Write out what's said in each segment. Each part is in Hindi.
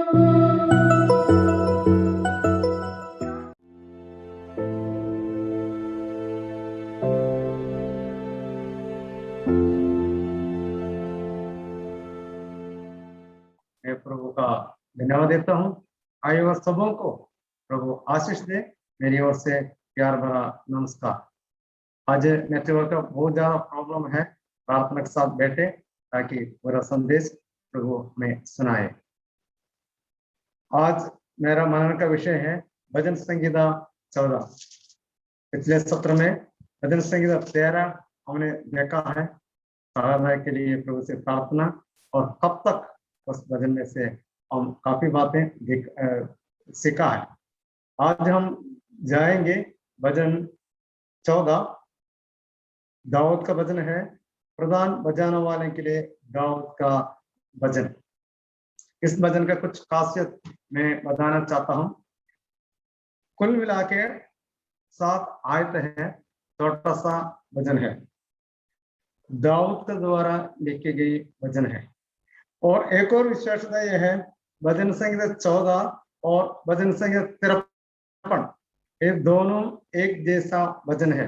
मैं प्रभु का धन्यवाद देता हूँ। आए हुए सबों को प्रभु आशीष दे। मेरी ओर से प्यार भरा नमस्कार। आज नेटवर्क का बहुत ज्यादा प्रॉब्लम है। प्रार्थना के साथ बैठे ताकि मेरा संदेश प्रभु में सुनाए। आज मेरा मनन का विषय है भजन संगीता 14। पिछले सत्र में भजन संगीता 13 हमने देखा है। सहायता के लिए प्रभु से प्रार्थना, और कब तक उस भजन में से हम काफी बातें सीखा है। आज हम जाएंगे भजन 14। दाऊद का भजन है। प्रधान बजाने वाले के लिए दाऊद का भजन। इस भजन का कुछ खासियत मैं बताना चाहता हूं। कुल मिला के 7 आयत है। छोटा सा भजन है। दाऊद के द्वारा लिखी गई भजन है। और एक और विशेषता यह है, भजन संगीत 14 और भजन संगीत 53 ये दोनों एक जैसा भजन है।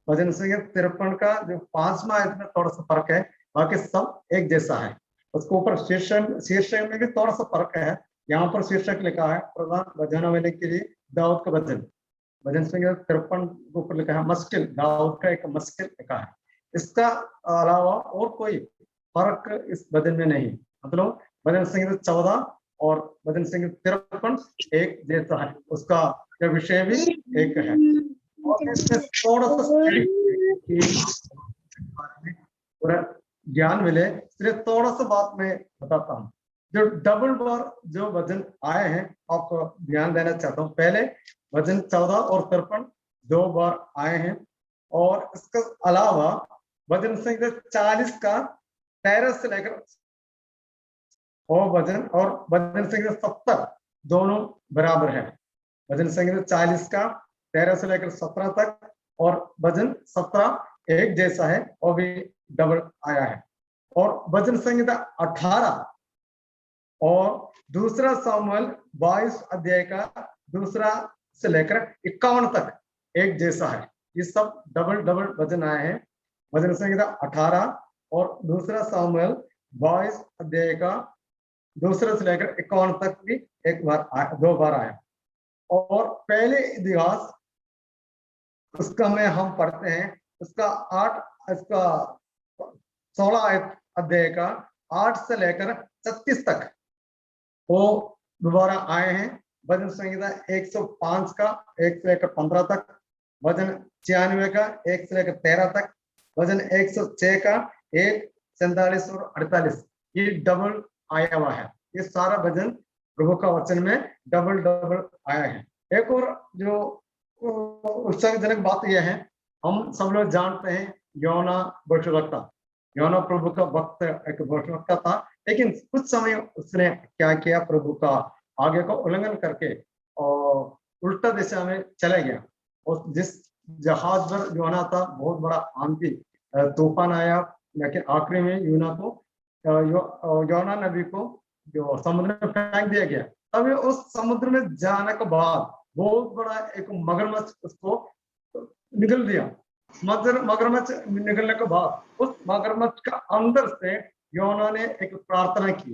भजन संगीत 53 का जो 5वां आयत में थोड़ा सा फर्क है, बाकी सब एक जैसा है। उसके ऊपर शीर्षक में भी थोड़ा सा फर्क है। यहाँ पर शीर्षक लिखा है प्रधान बजाने वाले के लिए दाऊद का भजन। भजन संगीत 53 के ऊपर लिखा है मस्किल, दाऊद का एक मस्किल लिखा है। इसका अलावा और कोई फर्क इस भजन में नहीं। मतलब भजन संगीत 14 और भजन संगीत 53 एक जैसा है। उसका विषय भी एक है। और इसमें थोड़ा सा पूरा ज्ञान मिले, इसलिए थोड़ा सा बात मैं बताता हूँ। जो डबल बार जो भजन आए हैं आपको ध्यान देना चाहता हूँ। पहले भजन 14 और 53 2 बार आए हैं। और इसके अलावा भजन संगीत 40 का 13 से लेकर और भजन संगीत 70 दोनों बराबर है। भजन संगीत 40 का 13 से लेकर 17 तक और भजन 17 एक जैसा है, वो भी डबल आया है। और भजन संगीत 18 और दूसरा सामुएल 22 अध्याय का 2 से लेकर 51 तक एक जैसा है। ये सब डबल भजन आए हैं। भजन संगीत 18 और दूसरा सामुएल 22 अध्याय का 2 से लेकर 51 तक भी एक बार 2 बार आया। और पहले इतिहास उसका में हम पढ़ते हैं, उसका 16 अध्याय का 8 से लेकर 36 तक वो दोबारा आए हैं। भजन संगीता 105 का 1 से लेकर 15 तक, भजन 96 का 1 से लेकर 13 तक, भजन 106 का 1, 47 और 48 ये डबल आया हुआ है। ये सारा भजन प्रभु का वचन में डबल आया है। एक और जो उत्साहजनक बात यह है, हम सब लोग जानते हैं योना भविष्यवक्ता। योना प्रभु का भक्त एक भविष्यवक्ता था, लेकिन कुछ समय उसने क्या किया, प्रभु का आगे को उल्लंघन करके और उल्टा दिशा में चला गया। और जिस जहाज पर योना था, बहुत बड़ा आंधी तूफान आया, लेकिन आखिरी में योना नबी को जो समुद्र में फेंक दिया गया। तभी उस समुद्र में जाने के बाद बहुत बड़ा एक मगरमच्छ उसको निगल दिया। मगरमच्छ निकलने के बाद उस मगरमच्छ का अंदर से योना ने एक प्रार्थना की।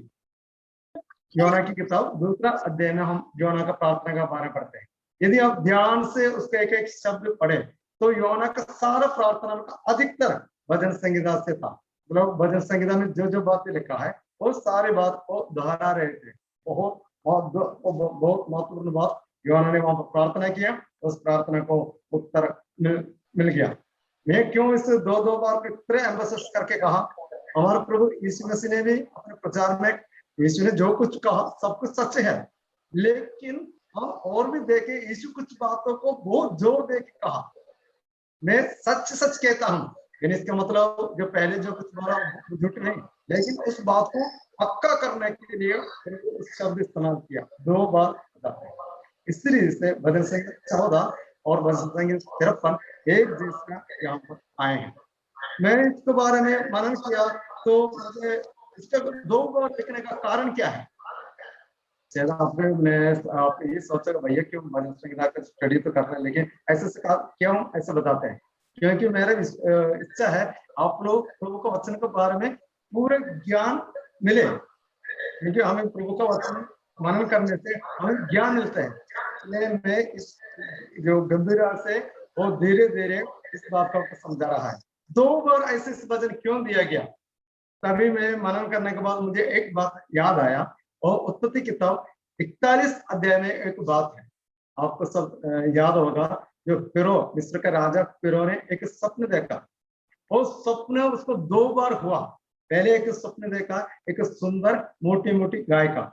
योना की किताब 2 अध्याय में हम योना का प्रार्थना का बारे पढ़ते हैं। यदि आप ध्यान से उसका एक शब्द पढ़े तो योना का सारा प्रार्थना का अधिकतर भजन संगीता से था। मतलब भजन संगीता में जो बातें लिखा है वो सारी बात को दोहरा रहे थे। बहुत महत्वपूर्ण बात योना ने वहां पर प्रार्थना किया, उस प्रार्थना को उत्तर मिल गया। मैं क्यों इसे 2 बार एम्फसिस करके कहा? हमारे प्रभु यीशु मसीह ने भी अपने प्रचार में, यीशु ने जो कुछ कहा सब कुछ सच है, लेकिन हम और भी देखे यीशु कुछ बातों को बहुत जोर दे के कहा। मैं सच कहता हूँ, यानी इसका मतलब जो पहले जो कुछ बोला झूठ नहीं, लेकिन उस बात को पक्का करने के लिए उस शब्द इस्तेमाल किया 2 बार। इसलिए से भजन संगीत 14 और भजन संगीत 53 एक जैसा यहाँ पर आए हैं। मैं इसके बारे में मनन किया तो मुझे इसका 2 बार लिखने का कारण क्या है? शायद आप ये सोचोगे भैया क्यों भजन संगीता का स्टडी तो कर रहे हैं, लेकिन ऐसे क्यों ऐसे बताते हैं? क्योंकि मेरा इच्छा है आप लोग प्रभु का वचन के बारे में पूरे ज्ञान मिले, क्योंकि हमें प्रभु का वचन मनन करने से हमें ज्ञान मिलता है। इसलिए मैं इस जो गंभीरता से और धीरे धीरे इस बात को समझा रहा है। 2 बार ऐसे इस वचन क्यों दिया गया? तभी मैं मनन करने के बाद मुझे एक बात याद आया, और उत्पत्ति किताब 41 अध्याय में एक बात है, आपको सब याद होगा। जो फिरो, मिस्र का राजा फिरो ने एक स्वप्न देखा, और स्वप्न उसको 2 बार हुआ। पहले एक स्वप्न देखा, एक सुंदर मोटी मोटी गाय का,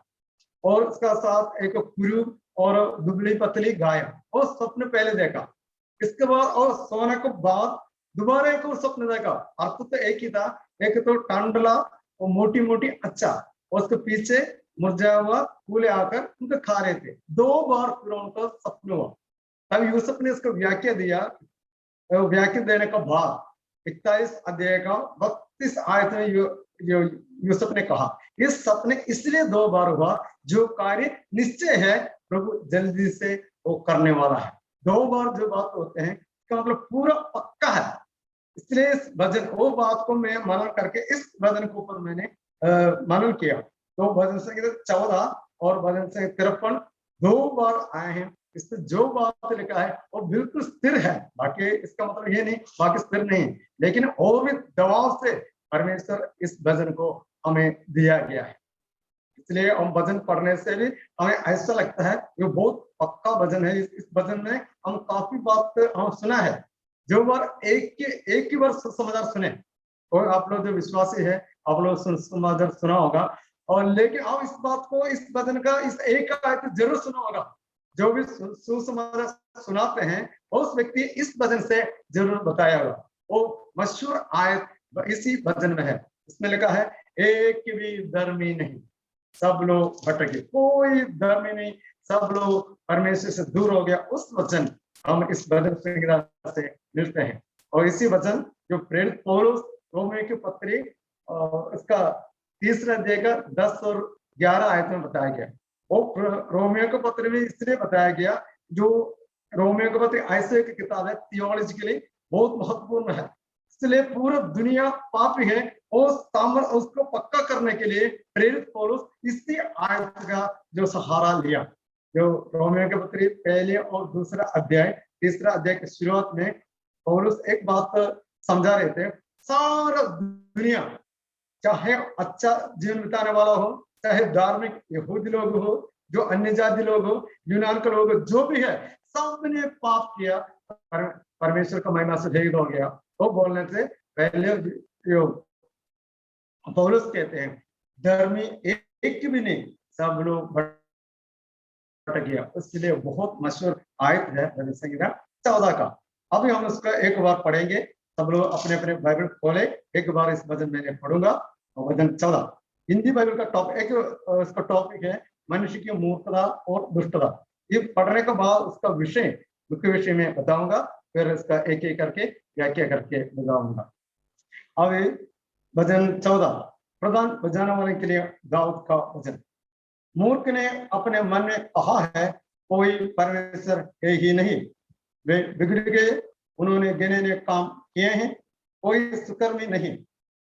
और उसका साथ एक कुरूप और दुबली पतली गाय, और स्वप्न पहले देखा। इसके बाद और सोने के बाद दोबारा एक और स्वप्न देखा। अर्थ तो एक ही था, एक तो टांडला और मोटी मोटी अच्छा, और उसके पीछे मुरझाया हुआ फूले आकर उनको खा रहे थे। 2 बार फिर उनका स्वप्न हुआ। तब यूसुफ ने इसको व्याख्या दिया, व्याख्या देने का बाद 41 अध्याय का 32 आयत में यूसुफ ने कहा, इस सपने इसलिए 2 बार हुआ, जो कार्य निश्चय है प्रभु जल्दी से वो करने वाला है। 2 बार जो बात होते हैं इसका मतलब पूरा पक्का है। इसलिए इस भजन वो बात को मैं मनन करके इस भजन के ऊपर मैंने मनन किया। तो भजन संगीता 14 और भजन संगीता 53 2 बार आए हैं। इसमें जो बात लिखा है वो बिल्कुल स्थिर है। बाकी इसका मतलब ये नहीं बाकी स्थिर नहीं, लेकिन और भी दबाव से परमेश्वर इस भजन को हमें दिया गया है। इसलिए हम भजन पढ़ने से भी हमें ऐसा लगता है ये बहुत पक्का भजन है। इस भजन में हम काफी बात हम सुना है, जो बार एक ही बार सुसमाचार सुने, और आप लोग जो विश्वासी है आप लोग सुसमाचार सुना होगा, और लेकिन आप इस बात को इस भजन का इस एक आयत जरूर सुना होगा। जो भी सुसमाचार सुनाते हैं उस व्यक्ति इस भजन से जरूर बताया होगा। वो मशहूर आयत इसी भजन में है। इसमें लिखा है, एक भी धर्मी नहीं, सब लोग भटके, कोई धर्मी नहीं, सब लोग परमेश्वर से दूर हो गया। उस वचन हम इस भजन संगीता से मिलते हैं। और इसी वचन जो प्रेरित पौलुस रोमियो की पत्री इसका 3 अध्याय का 10 और 11 आयत में बताया गया। वो रोमियो के पत्र में इसलिए बताया गया, जो रोमियो के पत्र ऐसे एक किताब है थियोलॉजी के लिए बहुत महत्वपूर्ण है। इसलिए पूरा दुनिया पापी है, और उसको पक्का करने के लिए प्रेरित पौलुस इसी आयत का जो सहारा लिया। जो रोमियो के पत्र 1 और 2 अध्याय 3 अध्याय की शुरुआत में पौलुस एक बात समझा रहे थे, सारा दुनिया चाहे अच्छा जीवन बिताने वाला हो, चाहे धार्मिक यहूदी लोग हो, जो अन्य जाति लोग हो, यूनान के लोग हो, जो भी है, सबने पाप किया, परमेश्वर का महिमा से भेद हो गया। तो बोलने से पहले पौलुस कहते हैं धर्मी एक भी नहीं, सब लोग भटक गया। इसलिए बहुत मशहूर आयत है भजन संगीता 14 का। अभी हम उसका एक बार पढ़ेंगे, सब लोग अपने अपने बाइबल खोले, एक बार इस भजन में पढ़ूंगा। भजन 14 हिंदी बाइबल का टॉपिक उसका टॉपिक है मनुष्य की मूर्खता और दुष्टता। ये पढ़ने के बाद उसका विषय मुख्य विषय में बताऊंगा, फिर इसका एक एक करके व्याख्या करके बताऊंगा। अब भजन 14 प्रधान बजाने वाले के लिए दाऊद का भजन। मूर्ख ने अपने मन में कहा है, कोई परमेश्वर है ही नहीं, वे बिगड़ गए, उन्होंने गिने काम किए हैं, कोई सुकर्मी नहीं।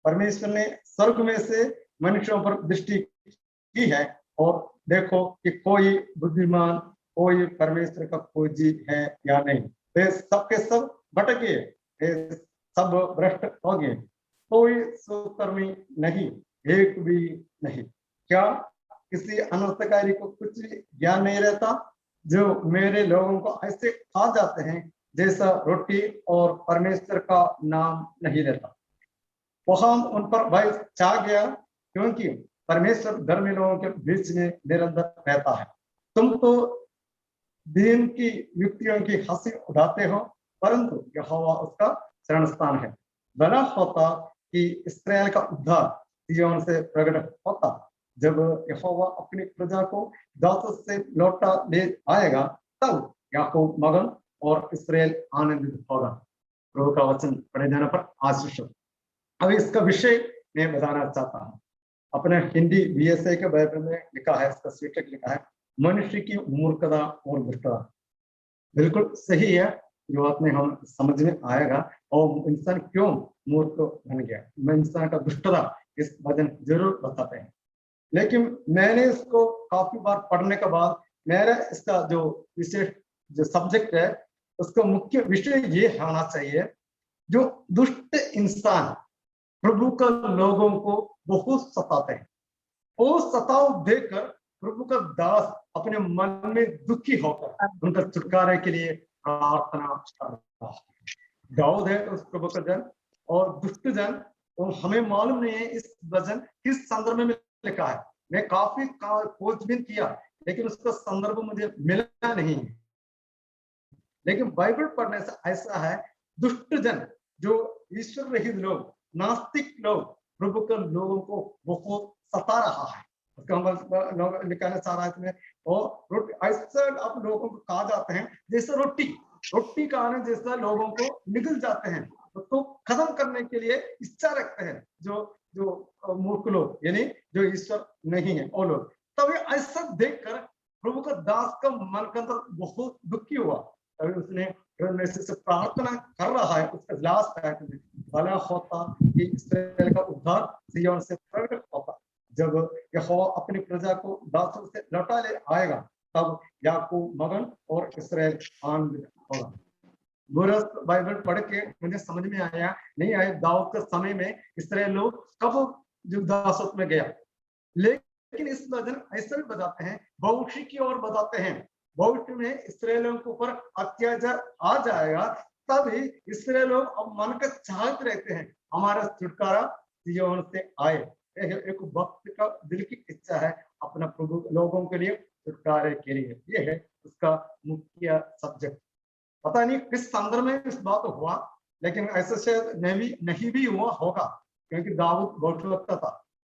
परमेश्वर ने स्वर्ग में से मनुष्यों पर दृष्टि की है, और देखो कि कोई बुद्धिमान, कोई परमेश्वर का खोजी है या नहीं। वे सबके सब भटक गए, वे सब भ्रष्ट हो गए, कोई सुकर्मी नहीं, एक भी नहीं। क्या किसी अनर्थकारी को कुछ ज्ञान नहीं रहता, जो मेरे लोगों को ऐसे खा जाते हैं जैसा रोटी और परमेश्वर का नाम नहीं लेता। वहां उन पर भय छा गया, क्योंकि परमेश्वर धर्मी लोगों के बीच में निरंतर रहता है। तुम तो दीन की युक्तियों की हंसी उड़ाते हो, परंतु यहोवा उसका शरण स्थान है। बना होता कि इस्राएल का उद्धार सिय्योन से प्रकट होता। जब यहोवा अपनी प्रजा को दासों से लौटा ले आएगा, तब याकूब मगन और इस्राएल आनंदित होगा। प्रभु का वचन पढ़े जाने पर आशीष हो। अब इसका विषय मैं बताना चाहता हूँ। अपने हिंदी VSA के बाइबल में लिखा है, इसका शीर्षक लिखा है मनुष्य की मूर्खता और दुष्टता। बिल्कुल सही है, जो बात में हम समझ में आएगा और इंसान क्यों मूर्ख बन गया, मैं इंसान का दुष्टता इस वजन जरूर बताते हैं। लेकिन मैंने इसको काफी बार पढ़ने के बाद मेरा इसका जो विशेष जो सब्जेक्ट है उसका मुख्य विषय ये होना चाहिए, जो दुष्ट इंसान प्रभु का लोगों को बहुत सताते हैं। वो सताव देखकर प्रभु का दास अपने मन में दुखी होकर उनका छुटकारे के लिए प्रार्थना कर रहा है। दाऊद है उस प्रभु का जन और दुष्ट जन, और हमें मालूम नहीं है इस वचन किस संदर्भ में लिखा है। मैं काफी खोजबीन किया लेकिन उसका संदर्भ मुझे मिला नहीं। लेकिन बाइबल पढ़ने से ऐसा है, दुष्ट जन जो ईश्वर रहित लोग, नास्तिक लोग प्रभु के लोगों को बहुत सता रहा है। उसका हम निकालने चाह रहा है और ऐसा अब लोगों को कहा जाते हैं जैसे रोटी खाने जैसा लोगों को निगल जाते हैं, उसको खत्म करने के लिए इच्छा रखते हैं जो जो मूर्ख लोग, यानी जो ईश्वर नहीं है वो लोग। तभी ऐसा देखकर प्रभु का दास का मन के अंदर बहुत दुखी हुआ। तभी उसने से प्रार्थना कर रहा है, उसका लास्ट है भला होता कि इस्राएल का उद्धार सिय्योन से प्रकट होता। जब यहोवा अपनी प्रजा को दासों से लौटा ले आएगा तब याकूब मगन और इस्राएल आनंदित होगा। बुरा बाइबल पढ़ के मुझे समझ में आया नहीं आया दाऊद के समय में इस्राएल लोग कब दासत्व में गया। लेकिन इस वचन ऐसा भी बताते हैं, भविष्य की ओर बताते हैं, भविष्य में इस्राएलियों के ऊपर अत्याचार आ जाएगा, तभी इस्राएल लोग अब मन का चाहते रहते हैं हमारा छुटकारा सिय्योन से आए। एक भक्त का दिल की इच्छा है अपना प्रभु लोगों के लिए छुटकारे के लिए। ये है उसका मुख्य सब्जेक्ट। पता नहीं किस संदर्भ में इस बात हुआ, लेकिन ऐसा शायद नहीं भी हुआ होगा, क्योंकि दाऊद भविष्यवक्ता था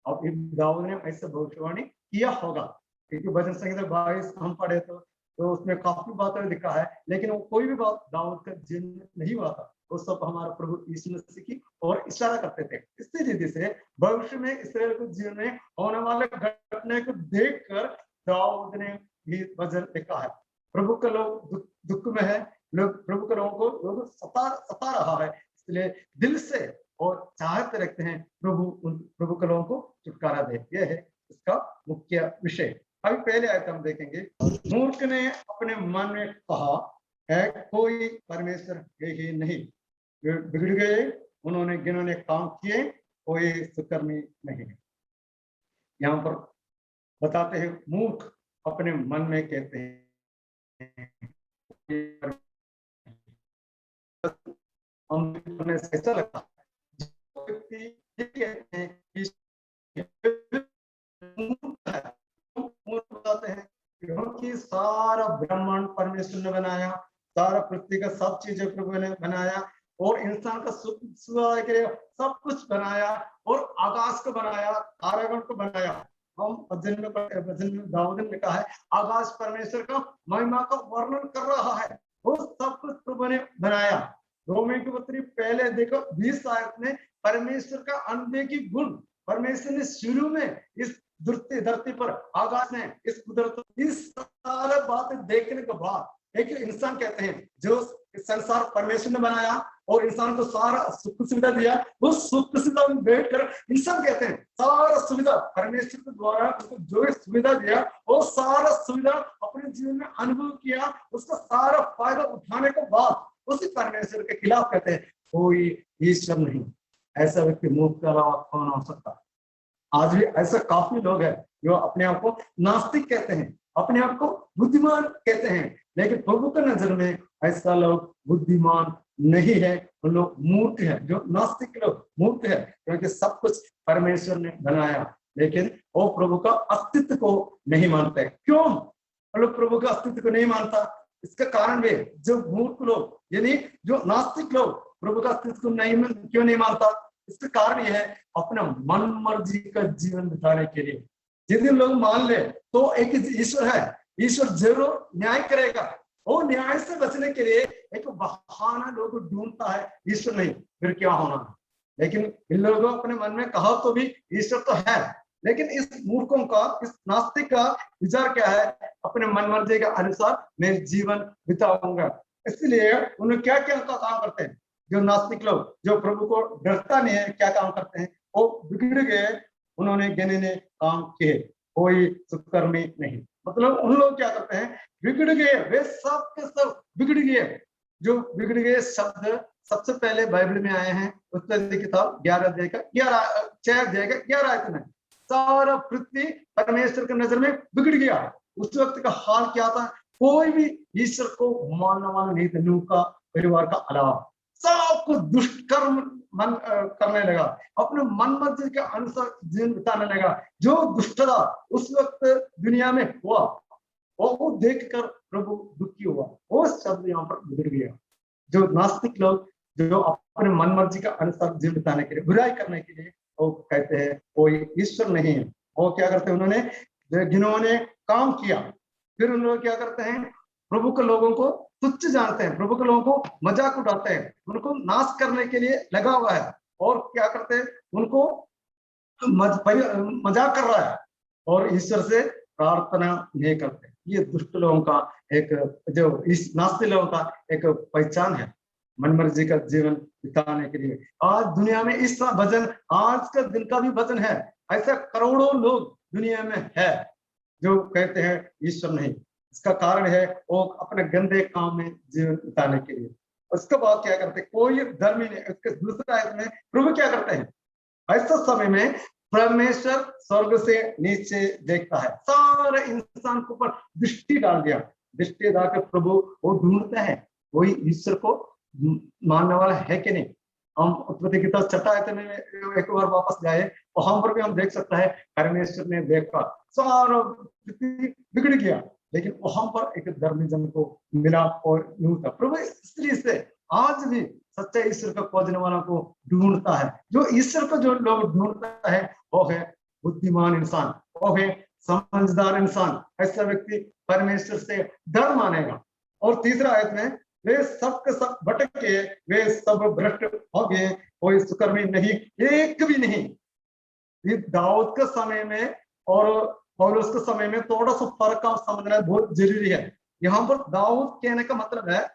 और दाऊद ने ऐसे भविष्यवाणी किया होगा। क्योंकि भजन संहिता 22 हम पढ़े तो उसमें काफी बातें लिखा है, लेकिन वो कोई भी बात दाऊद का जीवन में नहीं हुआ था। वो सब हमारा प्रभु यीशु मसीह की और इशारा करते थे। इसी रीति से भविष्य में इस्राएल के जीवन में होने वाले घटने को देखकर दाऊद ने भी भजन लिखा है। प्रभु का लोग दुख में है, लोग प्रभु के लोगों को लोग सता रहा है, इसलिए दिल से और चाहते रखते हैं प्रभु के लोगों को छुटकारा दे। यह है इसका मुख्य विषय। अभी पहले आयत हम देखेंगे, मूर्ख ने अपने मन में कहा है कोई परमेश्वर है ही नहीं, बिगड़ गए उन्होंने जिन्होंने काम किए कोई सुकर्मी नहीं है। यहाँ पर बताते हैं मूर्ख अपने मन में कहते हैं ऐसा लगता है व्यक्ति कहते हैं बताते हैं क्योंकि सारा ब्रह्मांड परमेश्वर ने बनाया, सारा पृथ्वी का सब चीजें प्रभु ने बनाया और इंसान का सुख के लिए सब कुछ बनाया और आकाश को बनाया, तारागण को बनाया। हम भजन में दाऊद ने लिखा है आकाश परमेश्वर का महिमा का वर्णन कर रहा है, वो सब कुछ प्रभु ने बनाया। रोमी की पत्री पहले देखो 20 आयत में परमेश्वर का अनदेखी गुण परमेश्वर ने शुरू में इस धरती पर आकाश में इस कुदरत इस सारे बातें देखने के बाद एक इंसान कहते हैं जो संसार परमेश्वर ने बनाया और इंसान को सारा सुख सुविधा दिया, वो सुख सुविधा में बैठकर इंसान कहते हैं सारा सुविधा परमेश्वर के द्वारा उसको जो सुविधा दिया वो सारा सुविधा अपने जीवन में अनुभव किया, उसका सारा फायदा उठाने के बाद उसी परमेश्वर के खिलाफ कहते हैं कोई ईश्वर नहीं। ऐसा व्यक्ति मूर्ख के अलावा कौन हो सकता? आज भी ऐसा काफी लोग हैं जो अपने आप को नास्तिक कहते हैं, अपने आप को बुद्धिमान कहते हैं, लेकिन प्रभु की नजर में ऐसा लोग बुद्धिमान नहीं है, वो लोग मूर्ख है। जो नास्तिक लोग मूर्ख है क्योंकि सब कुछ परमेश्वर ने बनाया लेकिन वो प्रभु का अस्तित्व को नहीं मानते। क्यों लोग प्रभु का अस्तित्व को नहीं मानता? इसका कारण भी जो मूर्ख लोग यानी जो नास्तिक लोग प्रभु का अस्तित्व को क्यों नहीं मानता? इसका कारण यह है अपना मन मर्जी का जीवन बिताने के लिए। जिन लोग मान ले तो एक ईश्वर है, ईश्वर जरूर न्याय करेगा, वो न्याय से बचने के लिए एक बहाना लोग ढूंढता है, ईश्वर नहीं फिर क्या होना। लेकिन इन लोगों अपने मन में कहा तो भी ईश्वर तो है, लेकिन इस मूर्खों का, इस नास्तिक का विचार क्या है? अपने मन मर्जी के अनुसार मैं जीवन बिताऊंगा। इसलिए उन्हें क्या क्या काम करते हैं? जो नास्तिक लोग, जो प्रभु को डरता नहीं है, क्या काम करते हैं? वो बिगड़ गए, उन्होंने गिने काम किए, कोई सुकर्मी नहीं। मतलब उन लोग क्या करते हैं? बिगड़ गए, वे सब के सब बिगड़ गए। जो बिगड़ गए शब्द सबसे पहले बाइबल में आए हैं, उत्पत्ति किताब 11 अध्याय का 6 अध्याय का 11 आयत में। सारा पृथ्वी परमेश्वर की नजर में बिगड़ गया। उस वक्त का हाल क्या था? कोई भी ईश्वर को मानने वाला नहीं था, नूह का परिवार का अलावा। सब कुछ दुष्ट कर्म मन करने लगा, अपने मन मर्जी के अनुसार जीवन बिताने लगा। जो दुष्टता उस वक्त दुनिया में हुआ, वो देखकर प्रभु दुखी हुआ। वो शब्द यहाँ पर बिगड़ गया। जो नास्तिक लोग, जो अपने मन मर्जी का अनुसार जीवन बिताने के लिए, बुराई करने के लिए, वो कहते हैं कोई ईश्वर नहीं है। वो क्या करते हैं? उन्होंने जिन्होंने काम किया, फिर उन लोग क्या करते हैं? प्रभु के लोगों को तुच्छ जानते हैं, प्रभु के लोगों को मजाक उड़ाते हैं, उनको नाश करने के लिए लगा हुआ है। और क्या करते हैं? उनको मजाक कर रहा है और ईश्वर से प्रार्थना नहीं करते। ये दुष्ट लोगों का एक, जो इस नास्तिक लोगों का एक पहचान है, मनमर्जी का जीवन बिताने के लिए। आज दुनिया में इस भजन, आज का दिन का भी भजन है। ऐसा करोड़ों लोग दुनिया में है जो कहते हैं ईश्वर नहीं। इसका कारण है वो अपने गंदे काम में जीवन बिताने के लिए। उसके बाद क्या करते? कोई धर्मी नहीं। उसके दूसरे आयत में प्रभु क्या करते हैं? ऐसा समय में परमेश्वर स्वर्ग से नीचे देखता है, सारे इंसान के ऊपर दृष्टि डाल दिया। दृष्टि डालकर प्रभु वो ढूंढते हैं कोई ईश्वर को मानने वाला है कि नहीं। हम उत्पत्ति किताब 6 आयत में एक बार वापस जाए, वहां पर भी हम देख सकते हैं परमेश्वर ने देखा सारा बिगड़ गया, लेकिन वहां पर एक धर्मी जन को मिला और यूं था। प्रभु स्त्री से आज भी सच्चे ईश्वर का खोजने वालों को ढूंढता है। जो ईश्वर को जो लोग ढूंढता है वो है बुद्धिमान इंसान, वो है समझदार इंसान। ऐसा व्यक्ति परमेश्वर से डर मानेगा। और तीसरा आयत में वे सब के सब भटक गए, वे सब भ्रष्ट हो गए, कोई सुकर्मी नहीं, एक भी नहीं। ये दाऊद के समय में और पौलुस के समय में थोड़ा सा फर्क का समझना बहुत जरूरी है। यहाँ पर दाऊद कहने का मतलब है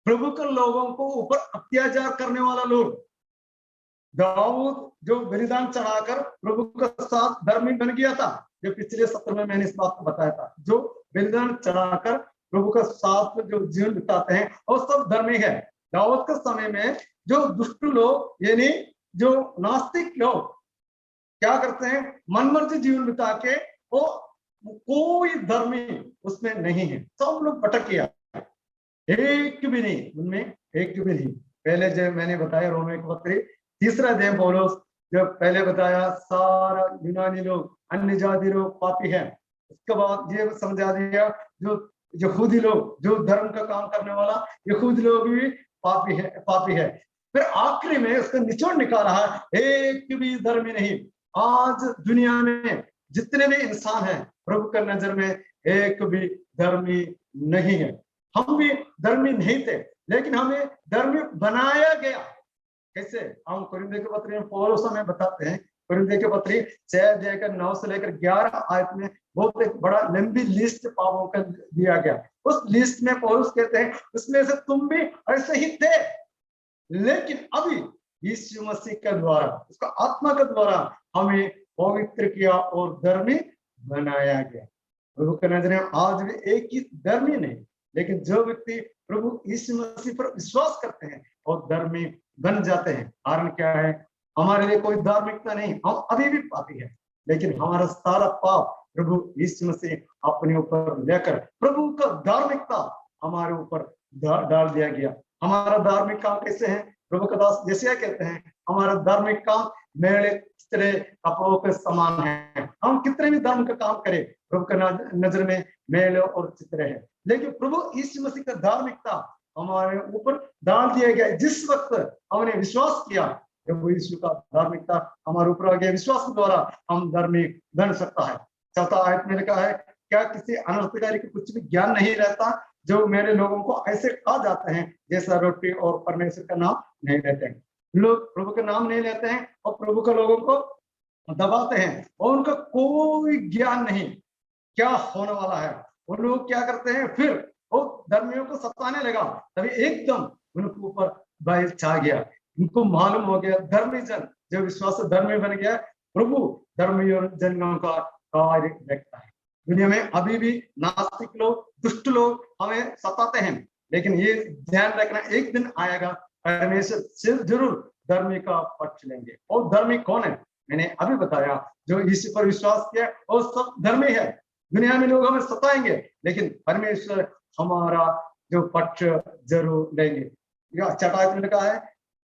प्रभु के लोगों को ऊपर अत्याचार करने वाला लोग। दाऊद जो बलिदान चढ़ाकर प्रभु के साथ धर्मी बन गया था, जो पिछले सत्र में मैंने इस बात को बताया था। जो बलिदान चढ़ाकर प्रभु के साथ जो जीवन बिताते हैं वो सब धर्मी है। दाऊद के समय में जो दुष्ट लोग, यानी जो नास्तिक लोग क्या करते हैं? मनमर्जी जीवन बिता के, वो कोई धर्मी उसमें नहीं है, सब लोग भटक गया, एक भी नहीं उनमें, एक भी नहीं। पहले जब मैंने बताया रोमे के पत्र 3 अध्याय पौलुस जब पहले बताया सारा यूनानी लोग, अन्य जाति लोग पापी हैं। उसके बाद ये समझा दिया जो यहूदी लोग, जो धर्म का काम करने वाला यहूदी लोग भी पापी है। फिर आखिरी में उसका निचोड़ निकाला है, एक भी धर्मी नहीं। आज दुनिया में जितने भी इंसान हैं प्रभु की नजर में एक भी धर्मी नहीं है। हम भी धर्मी नहीं थे, लेकिन हमें धर्मी बनाया गया। कैसे? हम कुरिन्थियों के पत्र में पौलुस हमें बताते हैं, कुरिन्थियों के पत्र 6 अध्याय का 9 से लेकर 11 आयत में बहुत एक बड़ा लंबी लिस्ट पापों का दिया गया। उस लिस्ट में पौलुस कहते हैं उसमें से तुम भी ऐसे ही थे, लेकिन अभी यीशु मसीह के द्वारा, उसका आत्मा के द्वारा हमें पवित्र किया और धर्मी बनाया गया। प्रभु के नजर में आज भी एक ही धर्मी नहीं, लेकिन जो व्यक्ति प्रभु यीशु मसीह पर विश्वास करते हैं और धर्मी बन जाते हैं। कारण क्या है? हमारे लिए कोई धार्मिकता नहीं, हम अभी भी पापी हैं, लेकिन हमारा सारा पाप प्रभु यीशु मसीह अपने ऊपर लेकर प्रभु का धार्मिकता हमारे ऊपर डाल दिया गया। हमारा धार्मिक काम कैसे है? प्रभु का दास यशायाह कहते हैं हमारा धार्मिक काम मेरे चितरे कपड़ों के समान है। हम कितने भी धर्म का काम करें, प्रभु का नजर में मेल और चित्र है। लेकिन प्रभु यीशु मसीह का धार्मिकता हमारे ऊपर डाल दिया गया। जिस वक्त हमने विश्वास किया, प्रभु यीशु का धार्मिकता हमारे ऊपर आ गया, विश्वास के द्वारा हम धर्मी बन सकता है। 4 आयत में लिखा है, क्या किसी अनर्थकारी को कुछ भी ज्ञान नहीं रहता? जो मेरे लोगों को ऐसे खा जाते हैं जैसा रोटी और परमेश्वर का नाम नहीं लेते हैं। लोग प्रभु का नाम नहीं लेते हैं और प्रभु के लोगों को दबाते हैं और उनका कोई ज्ञान नहीं क्या होने वाला है। वो लोग क्या करते हैं, फिर वो धर्मियों को सताने लगा, तभी एकदम उनके ऊपर भय छा गया। उनको मालूम हो गया धर्मी जन जो विश्वास धर्मी बन गया, प्रभु धर्मी जनों का कार्य देखता है। दुनिया में अभी भी नास्तिक लोग, दुष्ट लोग हमें सताते हैं, लेकिन ये ध्यान रखना एक दिन आएगा परमेश्वर जरूर धर्मी का पक्ष लेंगे। और धर्मी कौन है? मैंने अभी बताया, जो यीशु पर विश्वास किया और सब धर्मी है। दुनिया में लोग हमें सताएंगे, लेकिन परमेश्वर हमारा जो पक्ष जरूर लेंगे। यह चटाई में लिखा है,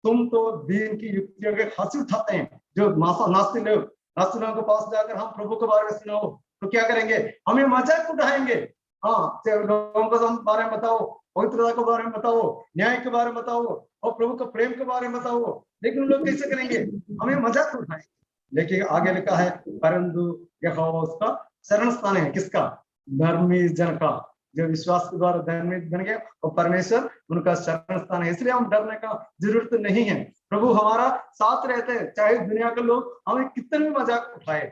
तुम तो दीन की युक्तियों के हंसी उठाते हैं। जो नास्तिक लोगों के पास जाकर हम प्रभु के बारे में सुनाओ तो क्या करेंगे? हमें मजाक उठाएंगे। हाँ, लोगों को बारे में बताओ, पवित्रता के बारे में बताओ, न्याय के बारे में बताओ और प्रभु के प्रेम के बारे में बताओ, लेकिन लोग कैसे करेंगे? हमें मजाक उठाएंगे। लेकिन आगे लिखा है, परंतु यहोवा उसका शरण स्थान है। किसका? धर्मी जन का, जो विश्वास के द्वारा धर्मी बन गया और परमेश्वर उनका शरण स्थान है। इसलिए हम डरने का जरूरत नहीं है। प्रभु हमारा साथ रहते हैं, चाहे दुनिया के लोग हमें कितने भी मजाक उठाए,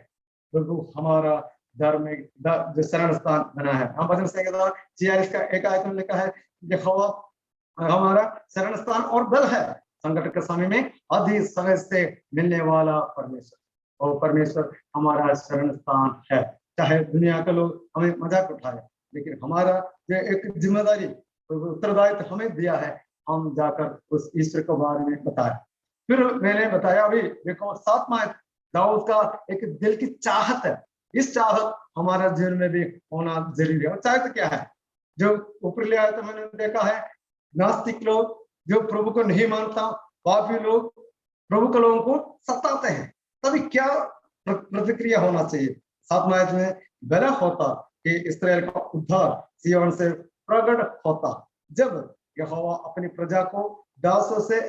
प्रभु हमारा धार्मिक जो शरण स्थान बना है। हम भजन संहिता 46 का एक आयत में लिखा है, यहोवा हमारा शरण स्थान और बल है, संकट के समय में अधिक समय से मिलने वाला परमेश्वर। और परमेश्वर हमारा शरण स्थान है। चाहे दुनिया के लोग हमें मजाक उठाए, लेकिन हमारा जो एक जिम्मेदारी, उत्तरदायित्व हमें दिया है, हम जाकर उस ईश्वर के बारे में बताएं। फिर मैंने बताया अभी, देखो 7वां दाऊद का एक दिल की चाहत है। इस चाहत हमारा जीवन में भी होना जरूरी है। और चाहत क्या है? जो ऊपरी आया तो मैंने देखा है, नास्तिक लोग जो प्रभु को नहीं मानता, पापी लोग प्रभु के लोगों को सताते हैं, तभी क्या प्रतिक्रिया होना चाहिए? 7वां आयत में, भला होता कि इस्राएल का उद्धार सिय्योन से प्रकट होता, जब यहोवा अपनी प्रजा को दासों से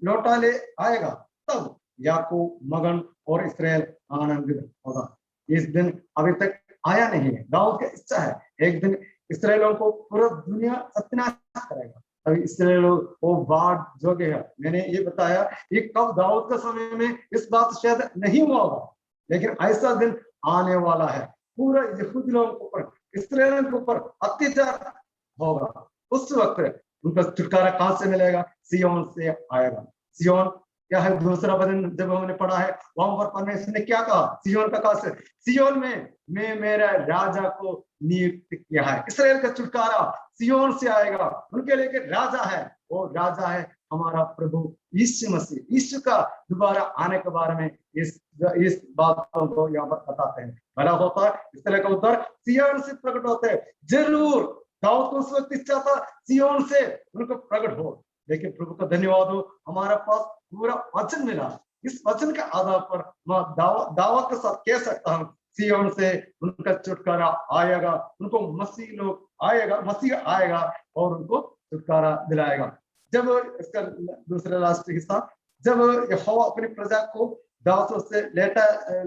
लौटा ले आएगा, तब याकूब मगन और इस्राएल आनंदित होगा। इस दिन अभी तक आया नहीं है। दाऊद की इच्छा है एक दिन इस्राएलियों को पूरा दुनिया सत्यानाश करेगा, तभी इस्राएलियों वो बाट जोगे है। मैंने ये बताया ये कब, दाऊद के समय में इस बात शायद नहीं हुआ होगा, लेकिन ऐसा दिन आने वाला है। पूरा यहूदी लोगों के ऊपर, इस्राएलियों के ऊपर अत्याचार होगा। उस वक्त उनका छुटकारा कहां से मिलेगा? सिय्योन से आएगा। सिय्योन क्या है? दूसरा वचन जब हमने पढ़ा है, वहां पर परमेश्वर ने क्या कहा? सिय्योन का कहा, सिय्योन में मैं मेरा राजा को नियुक्त किया है। इस्राएल का छुटकारा सिय्योन से आएगा। उनके लिए राजा है, वो राजा है हमारा प्रभु यीशु मसीह। यीशु का दोबारा आने के बारे में इस बातों को यहाँ पर बताते हैं। भला होता इस तरह का उद्धार सिय्योन से प्रकट होते हैं। जरूर दाऊद को उस वक्त इच्छा था सिय्योन से उनको प्रकट हो, लेकिन प्रभु का धन्यवाद हो, हमारा पास पूरा वचन मिला। इस वचन के आधार पर मैं दावत के साथ कह सकता हूँ, सिय्योन से उनका छुटकारा आएगा। उनको मसीह आएगा और उनको छुटकारा दिलाएगा। जब इसका दूसरा राष्ट्र हिस्सा, जब यहोवा अपनी प्रजा को दासों से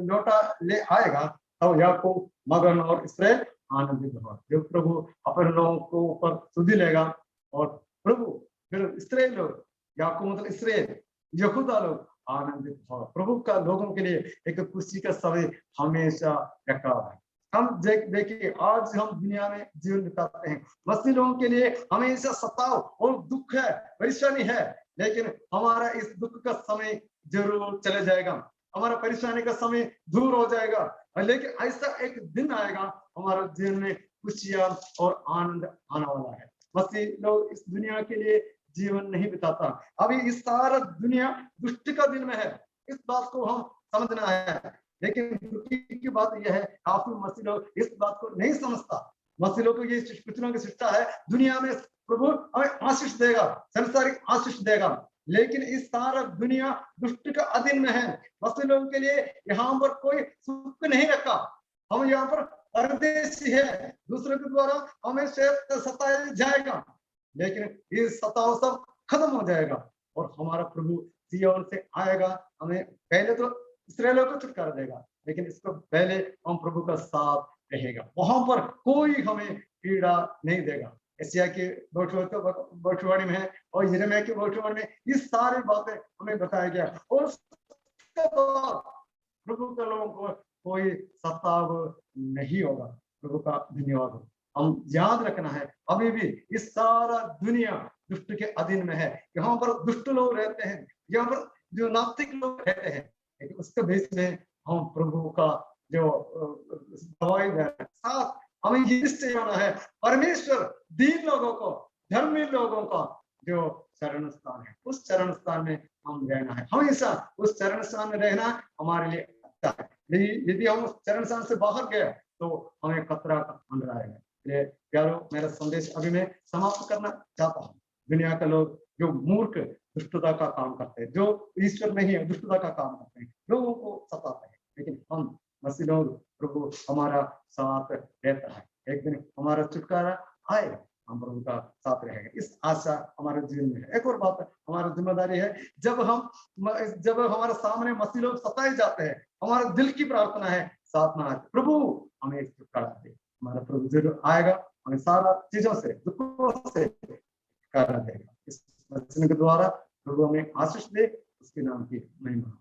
लौटा ले आएगा, तब याकूब मगन और इस्राएल आनंदित होगा। जब प्रभु अपने लोगों को ऊपर सुधि लेगा और प्रभु फिर इस्राएल लोग, याकूब मतलब इस्राएल, यहूदा लोग आनंदित होगा। प्रभु का लोगों के लिए एक खुशी का समय हमेशा रखा है। हम देखिए आज हम दुनिया में जीवन बिताते हैं, मसीही लोगों के लिए हमेशा सताव और दुख है, परेशानी है, लेकिन हमारा इस दुख का समय जरूर चले जाएगा, हमारा परेशानी का समय दूर हो जाएगा। लेकिन ऐसा एक दिन आएगा हमारे जीवन में खुशियां और आनंद आने वाला है। मसीही लोग इस दुनिया के लिए जीवन नहीं बिताता। अभी इस सारा दुनिया दुष्ट का दिन में है, इस बात को हम समझना है। लेकिन दुखी की बात यह है, काफी मसीही लोग इस बात को नहीं समझता। मसीही लोग को ये कुछ लोगों की शिक्षा है, दुनिया में प्रभु हमें आशीष देगा, संसारिक आशीष देगा, लेकिन इस सारा दुनिया दुष्ट का अधीन में है। मसीही लोगों के लिए यहाँ पर कोई सुख नहीं रखा। हम यहाँ पर परदेशी है, दूसरे के द्वारा हमें सताया जाएगा, लेकिन ये सताव सब खत्म हो जाएगा और हमारा प्रभु सिय्योन से आएगा। हमें पहले तो इस्राएलियों को छुटकारा देगा, लेकिन इसको पहले हम प्रभु का साथ रहेगा। वहां पर कोई हमें पीड़ा नहीं देगा। एशिया की भविष्यवाणी में है और यिर्मयाह की भविष्यवाणी में ये सारी बातें हमें बताया गया। और प्रभु के लोगों को कोई सताव नहीं होगा। प्रभु का धन्यवाद हो। हम याद रखना है अभी भी इस सारा दुनिया दुष्ट के अधीन में है। यहाँ पर दुष्ट लोग रहते हैं, यहाँ पर जो नास्तिक लोग रहते हैं, लेकिन उसके बीच में हम प्रभु का जो दवाई दे साथ हमें ये निश्चय होना है, परमेश्वर दीन लोगों को, धर्मी लोगों का जो चरण स्थान है, उस चरण स्थान में हम रहना है। हमेशा उस चरण स्थान में रहना हमारे लिए अच्छा है। यदि हम उस चरण स्थान से बाहर गए तो हमें खतरा का अंडर आएगा। इसलिए प्यारो, मेरा संदेश अभी मैं समाप्त करना चाहता हूँ। दुनिया के लोग जो मूर्ख दुष्टता का काम करते हैं, जो ईश्वर नहीं है दुष्टता का काम करते हैं, लोगों को सताते हैं, लेकिन हम मसीह लोग, प्रभु हमारा साथ रहता है। एक दिन हमारा छुटकारा आएगा, हम प्रभु का साथ रहेगा, इस आशा हमारे जीवन में है। एक और बात हमारी जिम्मेदारी है, जब हमारे सामने मसीह लोग सताए जाते हैं, हमारे दिल की प्रार्थना है साथ में आए, प्रभु हमें छुटकारा दे। हमारा प्रभु जरूर आएगा, हमें सारा चीजों से, दुखों से छुटकारा देगा। इस वचन के द्वारा प्रभु हमें आशीष दे, उसके नाम की महिमा।